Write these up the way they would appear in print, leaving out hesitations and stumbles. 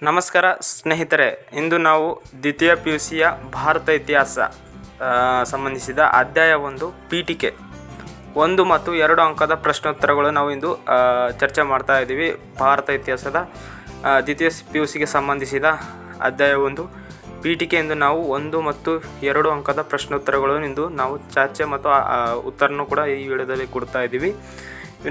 ನಮಸ್ಕಾರ ಸ್ನೇಹಿತರೆ, ಇಂದು ನಾವು ದ್ವಿತೀಯ PUCಯ ಭಾರತ ಇತಿಹಾಸ ಸಂಬಂಧಿಸಿದ ಅಧ್ಯಾಯ 1 ಪೀಠಿಕೆ 1 ಮತ್ತು 2 ಅಂಕದ ಪ್ರಶ್ನೋತ್ತರಗಳು ನಾವು ಇಂದು ಚರ್ಚೆ ಮಾಡ್ತಾ ಇದ್ದೀವಿ. ಭಾರತ ಇತಿಹಾಸದ ದ್ವಿತೀಯ PUCಗೆ ಸಂಬಂಧಿಸಿದ ಅಧ್ಯಾಯ 1 ಪೀಠಿಕೆ ಎಂದು ನಾವು 1 ಮತ್ತು 2 ಅಂಕದ ಪ್ರಶ್ನೋತ್ತರಗಳನ್ನು ಇಂದು ನಾವು ಚರ್ಚೆ ಮತ್ತು ಉತ್ತರನೂ ಕೂಡ ಈ ವಿಡಿಯೋದಲ್ಲಿ ಕೊಡ್ತಾ ಇದ್ದೀವಿ.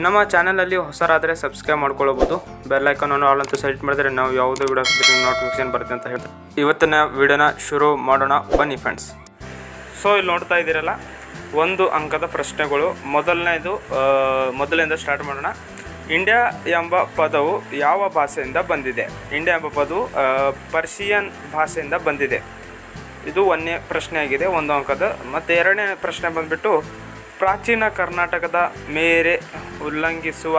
ನಮ್ಮ ಚಾನಲಲ್ಲಿ ಹೊಸರಾದರೆ ಸಬ್ಸ್ಕ್ರೈಬ್ ಮಾಡ್ಕೊಳ್ಳಬಹುದು. ಬೆಲ್ ಐಕಾನನ್ನು ಆಲ್ ಅಂತ ಸೆಲೆಕ್ಟ್ ಮಾಡಿದ್ರೆ ನಾವು ಯಾವುದೇ ವಿಡಿಯೋ ನೋಟಿಫಿಕೇಶನ್ ಬರುತ್ತೆ ಅಂತ ಹೇಳ್ತಾರೆ. ಇವತ್ತಿನ ವಿಡಿಯೋನ ಶುರು ಮಾಡೋಣ, ಬನ್ನಿ ಫ್ರೆಂಡ್ಸ್. ಸೊ ಇಲ್ಲಿ ನೋಡ್ತಾ ಇದ್ದೀರಲ್ಲ, 1 ಅಂಕದ ಪ್ರಶ್ನೆಗಳು. ಮೊದಲಿಂದ ಸ್ಟಾರ್ಟ್ ಮಾಡೋಣ. ಇಂಡಿಯಾ ಎಂಬ ಪದವು ಯಾವ ಭಾಷೆಯಿಂದ ಬಂದಿದೆ? ಇಂಡಿಯಾ ಎಂಬ ಪದವು ಪರ್ಷಿಯನ್ ಭಾಷೆಯಿಂದ ಬಂದಿದೆ. ಇದು 1ನೇ ಪ್ರಶ್ನೆ ಆಗಿದೆ, 1 ಅಂಕದ. ಮತ್ತು 2ನೇ ಪ್ರಶ್ನೆ ಬಂದುಬಿಟ್ಟು, ಪ್ರಾಚೀನ ಕರ್ನಾಟಕದ ಮೇರೆ ಉಲ್ಲಂಘಿಸುವ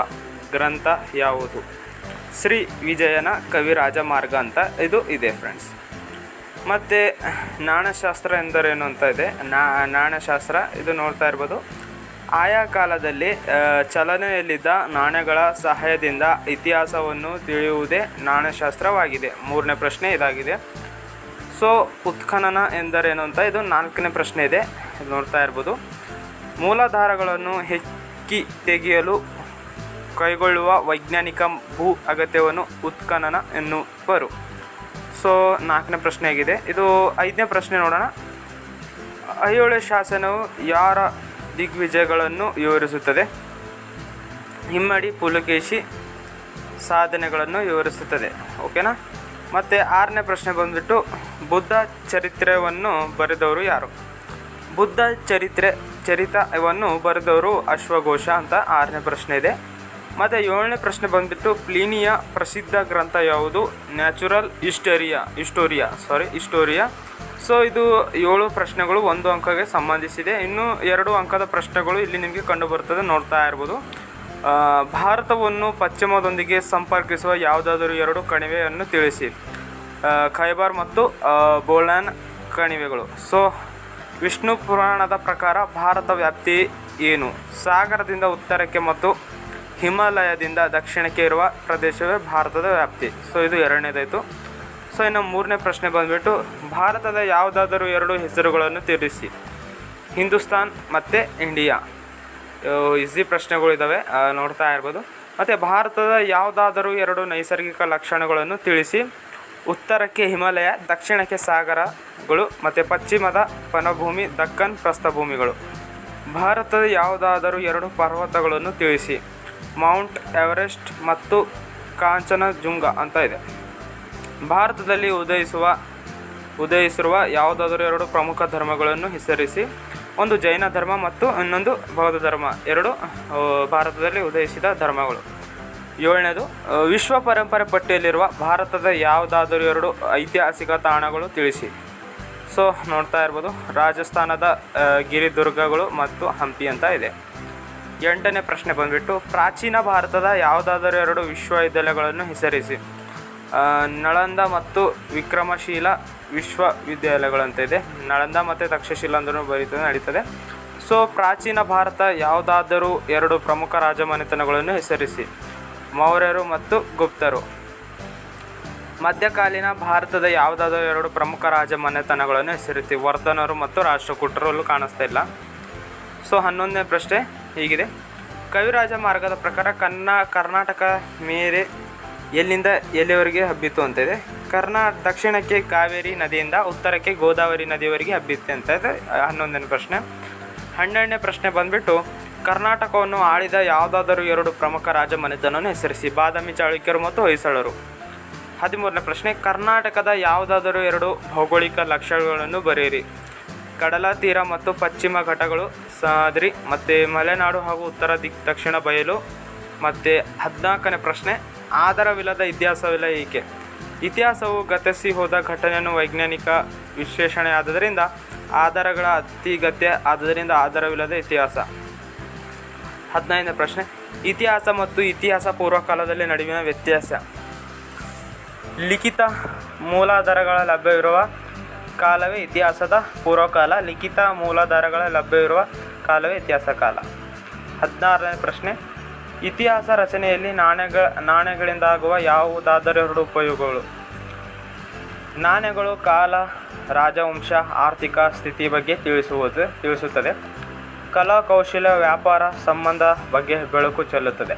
ಗ್ರಂಥ ಯಾವುದು? ಶ್ರೀ ವಿಜಯನ ಕವಿರಾಜ ಮಾರ್ಗ ಅಂತ ಇದು ಇದೆ ಫ್ರೆಂಡ್ಸ್. ಮತ್ತು ನಾಣ್ಯಶಾಸ್ತ್ರ ಎಂದರೇನು ಅಂತ ಇದೆ. ನಾಣ್ಯಶಾಸ್ತ್ರ ಇದು ನೋಡ್ತಾ ಇರ್ಬೋದು. ಆಯಾ ಕಾಲದಲ್ಲಿ ಚಲನೆಯಲ್ಲಿದ್ದ ನಾಣ್ಯಗಳ ಸಹಾಯದಿಂದ ಇತಿಹಾಸವನ್ನು ತಿಳಿಯುವುದೇ ನಾಣ್ಯಶಾಸ್ತ್ರವಾಗಿದೆ. 3ನೇ ಪ್ರಶ್ನೆ ಇದಾಗಿದೆ. ಸೊ ಉತ್ಖನನ ಎಂದರೇನು ಅಂತ ಇದು 4ನೇ ಪ್ರಶ್ನೆ ಇದೆ, ಇದು ನೋಡ್ತಾ ಇರ್ಬೋದು. ಮೂಲಾಧಾರಗಳನ್ನು ಹೆಕ್ಕಿ ತೆಗೆಯಲು ಕೈಗೊಳ್ಳುವ ವೈಜ್ಞಾನಿಕ ಭೂ ಅಗತ್ಯವನ್ನು ಉತ್ಖನನ ಎನ್ನುವರು. ಸೊ 4ನೇ ಪ್ರಶ್ನೆ ಆಗಿದೆ. ಇದು 5ನೇ ಪ್ರಶ್ನೆ ನೋಡೋಣ. ಐಹೊಳೆ ಶಾಸನವು ಯಾರ ದಿಗ್ವಿಜಯಗಳನ್ನು ವಿವರಿಸುತ್ತದೆ? ಹಿಮ್ಮಡಿ ಪುಲಕೇಶಿ ಸಾಧನೆಗಳನ್ನು ವಿವರಿಸುತ್ತದೆ. ಓಕೆನಾ. ಮತ್ತು 6ನೇ ಪ್ರಶ್ನೆ ಬಂದುಬಿಟ್ಟು, ಬುದ್ಧ ಚರಿತ್ರೆಯನ್ನು ಬರೆದವರು ಯಾರು? ಬುದ್ಧ ಚರಿತವನ್ನು ಬರೆದವರು ಅಶ್ವಘೋಷ ಅಂತ 6ನೇ ಪ್ರಶ್ನೆ ಇದೆ. ಮತ್ತು 7ನೇ ಪ್ರಶ್ನೆ ಬಂದುಬಿಟ್ಟು, ಪ್ಲೀನಿಯ ಪ್ರಸಿದ್ಧ ಗ್ರಂಥ ಯಾವುದು? Natural historia. ಸೊ ಇದು 7 ಪ್ರಶ್ನೆಗಳು 1 ಅಂಕಕ್ಕೆ ಸಂಬಂಧಿಸಿದೆ. ಇನ್ನು 2 ಅಂಕದ ಪ್ರಶ್ನೆಗಳು ಇಲ್ಲಿ ನಿಮಗೆ ಕಂಡು ಬರ್ತದೆ, ನೋಡ್ತಾ ಇರ್ಬೋದು. ಭಾರತವನ್ನು ಪಶ್ಚಿಮದೊಂದಿಗೆ ಸಂಪರ್ಕಿಸುವ ಯಾವುದಾದರೂ 2 ಕಣಿವೆಯನ್ನು ತಿಳಿಸಿ. ಖೈಬರ್ ಮತ್ತು ಬೋಲಾನ್ ಕಣಿವೆಗಳು. ಸೊ ವಿಷ್ಣು ಪುರಾಣದ ಪ್ರಕಾರ ಭಾರತ ವ್ಯಾಪ್ತಿ ಏನು? ಸಾಗರದಿಂದ ಉತ್ತರಕ್ಕೆ ಮತ್ತು ಹಿಮಾಲಯದಿಂದ ದಕ್ಷಿಣಕ್ಕೆ ಇರುವ ಪ್ರದೇಶವೇ ಭಾರತದ ವ್ಯಾಪ್ತಿ. ಸೊ ಇದು 2ನೇದಾಯಿತು. ಸೊ ಇನ್ನು 3ನೇ ಪ್ರಶ್ನೆ ಬಂದುಬಿಟ್ಟು, ಭಾರತದ ಯಾವುದಾದರೂ 2 ಹೆಸರುಗಳನ್ನು ತಿಳಿಸಿ. ಹಿಂದೂಸ್ತಾನ್ ಮತ್ತು ಇಂಡಿಯಾ. ಈಸಿ ಪ್ರಶ್ನೆಗಳು ಇದ್ದಾವೆ, ನೋಡ್ತಾ ಇರ್ಬೋದು. ಮತ್ತು ಭಾರತದ ಯಾವುದಾದರೂ 2 ನೈಸರ್ಗಿಕ ಲಕ್ಷಣಗಳನ್ನು ತಿಳಿಸಿ. ಉತ್ತರಕ್ಕೆ ಹಿಮಾಲಯ, ದಕ್ಷಿಣಕ್ಕೆ ಸಾಗರಗಳು ಮತ್ತು ಪಶ್ಚಿಮದ ವನಭೂಮಿ, ದಕ್ಕನ್ ಪ್ರಸ್ಥಭೂಮಿಗಳು. ಭಾರತದ ಯಾವುದಾದರೂ 2 ಪರ್ವತಗಳನ್ನು ತಿಳಿಸಿ. ಮೌಂಟ್ ಎವರೆಸ್ಟ್ ಮತ್ತು ಕಾಂಚನಜುಂಗ ಅಂತ ಇದೆ. ಭಾರತದಲ್ಲಿ ಉದಯಿಸಿರುವ ಯಾವುದಾದರೂ 2 ಪ್ರಮುಖ ಧರ್ಮಗಳನ್ನು ಹೆಸರಿಸಿ. ಒಂದು ಜೈನ ಧರ್ಮ ಮತ್ತು ಇನ್ನೊಂದು ಬೌದ್ಧ ಧರ್ಮ. 2 ಭಾರತದಲ್ಲಿ ಉದಯಿಸಿದ ಧರ್ಮಗಳು. 7ನೇದು, ವಿಶ್ವ ಪರಂಪರೆ ಪಟ್ಟಿಯಲ್ಲಿರುವ ಭಾರತದ ಯಾವುದಾದರೂ 2 ಐತಿಹಾಸಿಕ ತಾಣಗಳು ತಿಳಿಸಿ. ಸೊ ನೋಡ್ತಾ ಇರ್ಬೋದು, ರಾಜಸ್ಥಾನದ ಗಿರಿದುರ್ಗಗಳು ಮತ್ತು ಹಂಪಿ ಅಂತ ಇದೆ. 8ನೇ ಪ್ರಶ್ನೆ ಬಂದುಬಿಟ್ಟು, ಪ್ರಾಚೀನ ಭಾರತದ ಯಾವುದಾದರೂ 2 ವಿಶ್ವವಿದ್ಯಾಲಯಗಳನ್ನು ಹೆಸರಿಸಿ. ನಳಂದ ಮತ್ತು ವಿಕ್ರಮಶೀಲ ವಿಶ್ವವಿದ್ಯಾಲಯಗಳಂತ ಇದೆ. ನಳಂದ ಮತ್ತು ತಕ್ಷಶಿಲ ಅಂದ್ರೂ ನಡೀತದೆ. ಸೊ ಪ್ರಾಚೀನ ಭಾರತ ಯಾವುದಾದರೂ 2 ಪ್ರಮುಖ ರಾಜಮನೆತನಗಳನ್ನು ಹೆಸರಿಸಿ. ಮೌರ್ಯರು ಮತ್ತು ಗುಪ್ತರು. ಮಧ್ಯಕಾಲೀನ ಭಾರತದ ಯಾವುದಾದರೂ 2 ಪ್ರಮುಖ ರಾಜಮನೆತನಗಳನ್ನು ಹೆಸರಿಸಿ. ವರ್ಧನರು ಮತ್ತು ರಾಷ್ಟ್ರಕೂಟರು ಕಾಣಿಸ್ತಾ ಇಲ್ಲ. ಸೊ 11ನೇ ಪ್ರಶ್ನೆ ಹೀಗಿದೆ. ಕವಿರಾಜ ಮಾರ್ಗದ ಪ್ರಕಾರ ಕರ್ನಾಟಕ ಮೇರೆ ಎಲ್ಲಿಂದ ಎಲ್ಲಿವರೆಗೆ ಹಬ್ಬಿತು ಅಂತ ಇದೆ. ದಕ್ಷಿಣಕ್ಕೆ ಕಾವೇರಿ ನದಿಯಿಂದ ಉತ್ತರಕ್ಕೆ ಗೋದಾವರಿ ನದಿಯವರೆಗೆ ಹಬ್ಬಿತ್ತೆ ಅಂತ ಇದೆ. 11ನೇ ಪ್ರಶ್ನೆ. 12ನೇ ಪ್ರಶ್ನೆ ಬಂದುಬಿಟ್ಟು, ಕರ್ನಾಟಕವನ್ನು ಆಳಿದ ಯಾವುದಾದರೂ 2 ಪ್ರಮುಖ ರಾಜಮನೆತನವನ್ನು ಹೆಸರಿಸಿ. ಬಾದಾಮಿ ಚಾಳುಕ್ಯರು ಮತ್ತು ಹೊಯ್ಸಳರು. 13ನೇ ಪ್ರಶ್ನೆ. ಕರ್ನಾಟಕದ ಯಾವುದಾದರೂ 2 ಭೌಗೋಳಿಕ ಲಕ್ಷಣಗಳನ್ನು ಬರೆಯಿರಿ. ಕಡಲ ತೀರ ಮತ್ತು ಪಶ್ಚಿಮ ಘಟ್ಟಗಳು, ಸಹ್ಯಾದ್ರಿ ಮತ್ತು ಮಲೆನಾಡು ಹಾಗೂ ಉತ್ತರ ದಕ್ಷಿಣ ಬಯಲು. ಮತ್ತು 14ನೇ ಪ್ರಶ್ನೆ. ಆಧಾರವಿಲ್ಲದ ಇತಿಹಾಸವಿಲ್ಲ ಏಕೆ? ಇತಿಹಾಸವು ಗತಿಸಿ ಹೋದ ಘಟನೆಯನ್ನು ವೈಜ್ಞಾನಿಕ ವಿಶ್ಲೇಷಣೆ ಆದುದರಿಂದ ಆಧಾರಗಳ ಅತಿಗತ್ಯ, ಆದ್ದರಿಂದ ಆಧಾರವಿಲ್ಲದ ಇತಿಹಾಸ. 15ನೇ ಪ್ರಶ್ನೆ. ಇತಿಹಾಸ ಮತ್ತು ಇತಿಹಾಸ ಪೂರ್ವಕಾಲದಲ್ಲಿ ನಡುವಿನ ವ್ಯತ್ಯಾಸ. ಲಿಖಿತ ಮೂಲಾಧಾರಗಳ ಲಭ್ಯವಿರುವ ಕಾಲವೇ ಇತಿಹಾಸದ ಪೂರ್ವಕಾಲ. ಲಿಖಿತ ಮೂಲಾಧಾರಗಳ ಲಭ್ಯವಿರುವ ಕಾಲವೇ ಇತಿಹಾಸ ಕಾಲ. 16ನೇ ಪ್ರಶ್ನೆ. ಇತಿಹಾಸ ರಚನೆಯಲ್ಲಿ ನಾಣ್ಯಗಳಿಂದಾಗುವ ಯಾವುದಾದರೂ 2 ಉಪಯೋಗಗಳು. ನಾಣ್ಯಗಳು ಕಾಲ, ರಾಜವಂಶ, ಆರ್ಥಿಕ ಸ್ಥಿತಿ ಬಗ್ಗೆ ತಿಳಿಸುತ್ತದೆ. ಕಲಾ, ಕೌಶಲ್ಯ, ವ್ಯಾಪಾರ, ಸಂಬಂಧ ಬಗ್ಗೆ ಬೆಳಕು ಚೆಲ್ಲುತ್ತದೆ.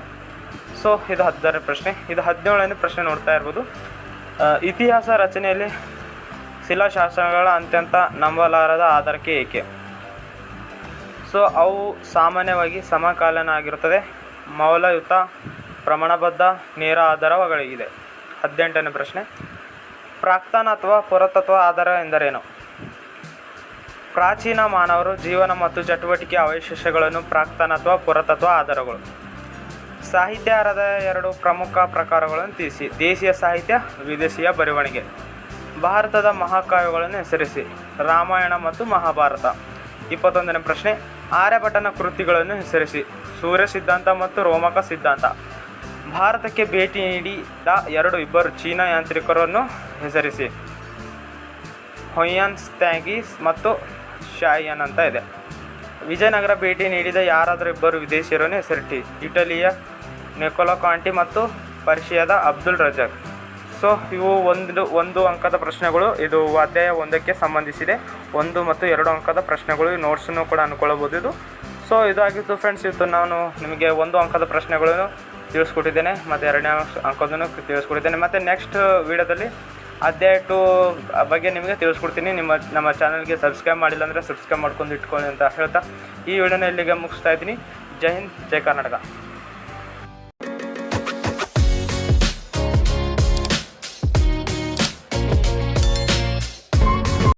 ಸೊ ಇದು 16ನೇ ಪ್ರಶ್ನೆ. ಇದು 17ನೇ ಪ್ರಶ್ನೆ ನೋಡ್ತಾ ಇರ್ಬೋದು. ಇತಿಹಾಸ ರಚನೆಯಲ್ಲಿ ಶಿಲಾಶಾಸನಗಳ ಅತ್ಯಂತ ನಂಬಲಾರದ ಆಧಾರಕ್ಕೆ ಏಕೆ? ಸೊ ಅವು ಸಾಮಾನ್ಯವಾಗಿ ಸಮಕಾಲೀನ ಆಗಿರುತ್ತದೆ, ಮೌಲ್ಯಯುತ, ಪ್ರಮಾಣಬದ್ಧ, ನೇರ ಆಧಾರಗಳಾಗಿದೆ. 18ನೇ ಪ್ರಶ್ನೆ. ಪ್ರಾಕ್ತನ ಅಥವಾ ಪುರಾತತ್ವ ಆಧಾರ ಎಂದರೇನು? ಪ್ರಾಚೀನ ಮಾನವರು ಜೀವನ ಮತ್ತು ಚಟುವಟಿಕೆ ಅವಶೇಷಗಳನ್ನು ಪ್ರಾಕ್ತನ ಅಥವಾ ಪುರಾತತ್ವ ಆಧಾರಗಳು. ಸಾಹಿತ್ಯದ 2 ಪ್ರಮುಖ ಪ್ರಕಾರಗಳನ್ನು ತಿಳಿಸಿ. ದೇಶೀಯ ಸಾಹಿತ್ಯ, ವಿದೇಶೀಯ ಬರವಣಿಗೆ. ಭಾರತದ ಮಹಾಕಾವ್ಯಗಳನ್ನು ಹೆಸರಿಸಿ. ರಾಮಾಯಣ ಮತ್ತು ಮಹಾಭಾರತ. 21ನೇ ಪ್ರಶ್ನೆ. ಆರ್ಯಭಟನ ಕೃತಿಗಳನ್ನು ಹೆಸರಿಸಿ. ಸೂರ್ಯ ಸಿದ್ಧಾಂತ ಮತ್ತು ರೋಮಕ ಸಿದ್ಧಾಂತ. ಭಾರತಕ್ಕೆ ಭೇಟಿ ನೀಡಿದ ಇಬ್ಬರು ಚೀನಾ ಯಾತ್ರಿಕರನ್ನು ಹೆಸರಿಸಿ. ಹೊಯ್ಯಾನ್ ತ್ಸಾಂಗಿ ಮತ್ತು ಶಾಯನ್ ಅಂತ ಇದೆ. ವಿಜಯನಗರ ಭೇಟಿ ನೀಡಿದ ಯಾರಾದರೂ ಇಬ್ಬರು ವಿದೇಶಿಯರನ್ನು ಹೆಸರಿಸಿ. ಇಟಲಿಯ ನಿಕೋಲಾ ಕಾಂಟಿ ಮತ್ತು ಪರ್ಷಿಯಾದ ಅಬ್ದುಲ್ ರಜಾಕ್. ಸೊ ಇವು ಒಂದು ಅಂಕದ ಪ್ರಶ್ನೆಗಳು. ಇದು ಅಧ್ಯಾಯ 1ಕ್ಕೆ ಸಂಬಂಧಿಸಿದೆ. 1 ಮತ್ತು 2 ಅಂಕದ ಪ್ರಶ್ನೆಗಳು. ನೋಟ್ಸನ್ನು ಕೂಡ ಅನ್ಕೊಳ್ಳಬಹುದು ಇದು. ಸೊ ಇದಾಗಿತ್ತು ಫ್ರೆಂಡ್ಸ್. ಇವತ್ತು ನಾನು ನಿಮಗೆ 1 ಅಂಕದ ಪ್ರಶ್ನೆಗಳನ್ನು ತಿಳಿಸ್ಕೊಟ್ಟಿದ್ದೇನೆ ಮತ್ತು 2ನೇ ಅಂಕದನ್ನು ತಿಳಿಸ್ಕೊಟ್ಟಿದ್ದೇನೆ. ಮತ್ತು ನೆಕ್ಸ್ಟ್ ವೀಡಿಯೋದಲ್ಲಿ ಅಧ್ಯಾಯ 2 ಬಗ್ಗೆ ನಿಮಗೆ ತಿಳಿಸ್ಕೊಡ್ತೀನಿ. ನಮ್ಮ ಚಾನಲ್ಗೆ ಸಬ್ಸ್ಕ್ರೈಬ್ ಮಾಡಿಲ್ಲ ಅಂದರೆ ಸಬ್ಸ್ಕ್ರೈಬ್ ಮಾಡ್ಕೊಂಡು ಇಟ್ಕೊಳ್ಳಿ ಅಂತ ಹೇಳ್ತಾ ಈ ವಿಡಿಯೋನ ಇಲ್ಲಿಗೆ ಮುಗಿಸ್ತಾ ಇದ್ದೀನಿ. ಜೈ ಹಿಂದ್, ಜೈ ಕರ್ನಾಟಕ.